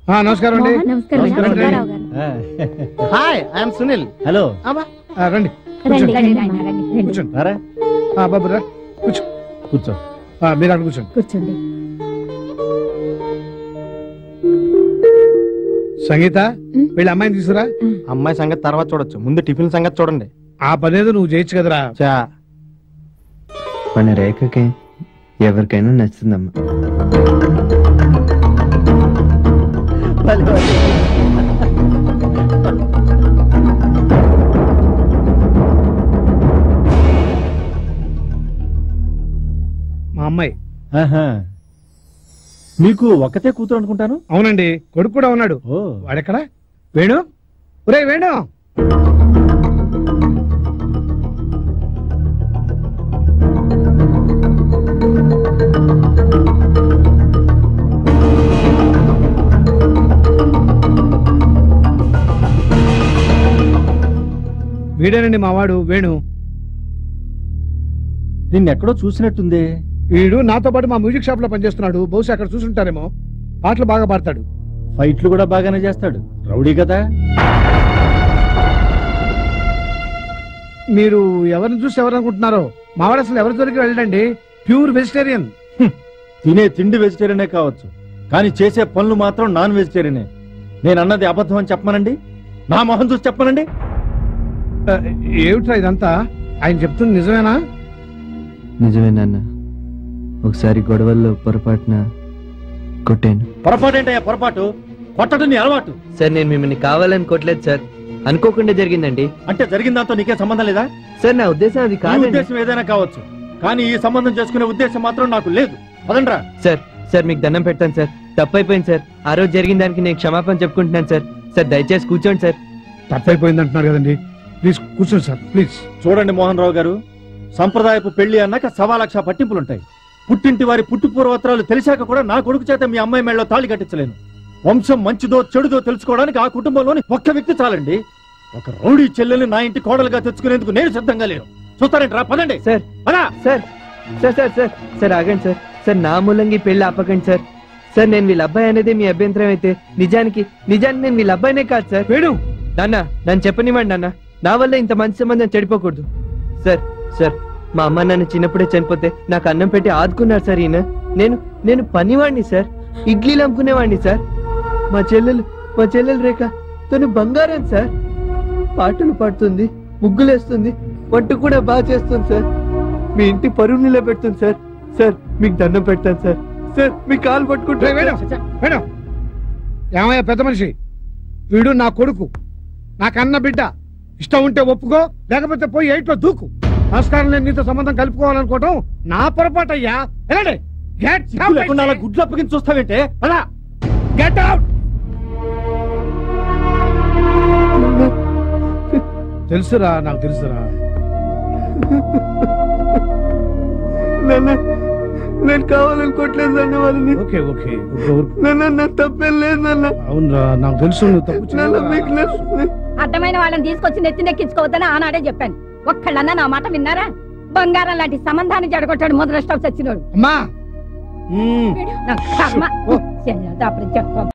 నమస్కారం అండి. Hi I'm Sunil. Hello. రండి కూర్చోండి. బాబు రా కూర్చో. కూర్చో. మీరు అక్కడ కూర్చోండి. కూర్చోండి. సంగీత వీళ్ళ అమ్మాయిని తీసుకురా. అమ్మాయి సంగతి తర్వాత చూడొచ్చు, ముందు టిఫిన్ సంగతి చూడండి. ఆ పనేదో నువ్వు చేయొచ్చు కదరా. మన రేఖకి ఎవరికైనా నచ్చుతుందమ్మా. మా అమ్మాయి. మీకు ఒక్కతే కూతురు అనుకుంటాను. అవునండి, కొడుకు కూడా ఉన్నాడు. వాడెక్కడ? వేణు, ఒరే వేణు. వీడేనండి మావాడు వేణు. నిన్నెక్కడో చూసినట్టుంది. వీడు నాతో పాటు మా మ్యూజిక్ షాప్ లో పనిచేస్తున్నాడు. బహుశా అక్కడ చూసుంటారేమో. పాటలు బాగా పాడతాడు. ఫైట్లు కూడా బాగానే చేస్తాడు. రౌడీ కదా. మీరు ఎవరిని చూసి ఎవరనుకుంటున్నారో? మావాడు అసలు ఎవరి దొరికి వెళ్ళండి. Pure vegetarian. తినే తిండి వెజిటేరియనే కావచ్చు, కానీ చేసే పనులు మాత్రం నాన్ వెజిటేరియనే. నేను అన్నది అబద్ధం అని చెప్పమనండి, నా మొహం చూసి చెప్పమనండి. ఏమిట్రా ఇదంతా? ఆయన చెప్తుంది నిజమేనా? నిజమేనన్న. ఒకసారి గొడవల్లో పొరపాటున కొట్టాను. పొరపాటు ఏంటయ్యా? పొరపాటు కొట్టడం నీ అలవాటు. సార్ నేను మిమ్మల్ని కావాలని కొట్టలేదు సార్, అనుకోకుండా జరిగిందండి. అంటే జరిగిన దాంతో నీకే సంబంధం లేదా? సార్ నా ఉద్దేశం అది కాదు. ఉద్దేశం ఏదైనా కావచ్చు, కానీ ఈ సంబంధం చేసుకునే ఉద్దేశం మాత్రం నాకు లేదు. పదండ్రా. సార్ సార్ మీకు దండం పెడతాను సార్, తప్పైపోయింది సార్. ఆ రోజు జరిగిన దానికి నేను క్షమాపణ చెప్పుకుంటున్నాను సార్. సార్ దయచేసి కూర్చోండి సార్. తప్పైపోయింది అంటున్నారు కదండి, ప్లీజ్ కూర్చోండి సార్ ప్లీజ్. చూడండి మోహన్ రావు గారు, సంప్రదాయపు పెళ్లి అన్నాక 1,00,000 పట్టింపులుంటాయి. పుట్టింటి వారి పుట్టు పూర్వత్రాలు తెలిసాక కూడా నా కొడుకు చేత మీ అమ్మాయి మెళ్ళలో తాళి కట్టించలేను. వంశం మంచిదో చెడుదో తెలుసుకోవడానికి ఆ కుటుంబంలోని ఒక్క వ్యక్తి చాలండి. ఒక రౌడీ చెల్లెల్ని నా ఇంటి కోడలుగా తెచ్చుకునేందుకు నేను సిద్ధంగా లేను. చూస్తారేంట్రా? పదండి sir. Sir sir sir sir sir ఆగండి సార్. సార్ నా మూలంగా పెళ్లి ఆపకండి సార్. సార్ నేను వీళ్ళ అబ్బాయి అనేది మీ అభ్యంతరం అయితే నిజానికి నేను వీళ్ళ అబ్బాయినే కాదు సార్. వేణు నాన్న నన్ను చెప్పనివ్వండి నాన్న, నా వల్ల ఇంత మంచి సంబంధం చెడిపోకూడదు సార్. సార్ మా అమ్మ నన్ను చిన్నప్పుడే చనిపోతే నాకు అన్నం పెట్టి ఆదుకున్నారు సార్ ఈయన. నేను పనివాడిని సార్, ఇడ్లీలు అమ్ముకునేవాడిని సార్. మా చెల్లెలు రేఖ తను బంగారం సార్. పాటలు పాడుతుంది, ముగ్గులేస్తుంది, వంట కూడా బాగా చేస్తుంది సార్. మీ ఇంటి పరువు నిలబెడుతుంది సార్. సార్ మీకు దండం పెడతాను సార్. సార్ మీ కాలు పట్టుకుంటే. ఏమయ్యా పెద్ద మనిషి, వీడు నా కొడుకు, నాకన్న బిడ్డ. ఇష్టం ఉంటే ఒప్పుకో, లేకపోతే పోయి 8లో దూకు. నమస్కారం, నేను నీతో సంబంధం కలుపుకోవాలనుకోవటం నా పొరపాటు అయ్యా. గుడ్లు అప్పగించి చూస్తావేంటే? Get out. తెలుసురా, నాకు తెలుసురా. నేను కావాలనుకోవట్లేదు అన్న వాళ్ళని. ఓకే ఓకే, నా తప్పేం లేదు నాన్న. అవునరా, నాకు తెలుసు నువ్వు తప్పు. అడ్డమైన వాళ్ళని తీసుకొచ్చి నెత్తినెక్కించుకోవద్దని ఆనాడే చెప్పాను. ఒక్కళ్ళన్నా నా మాట విన్నారా? బంగారం లాంటి సంబంధాన్ని జడగొట్టాడు మొదలష్టం చచ్చినోడు. అమ్మా నాకు కర్మ. చెల్లెలు దాపరి చెప్ప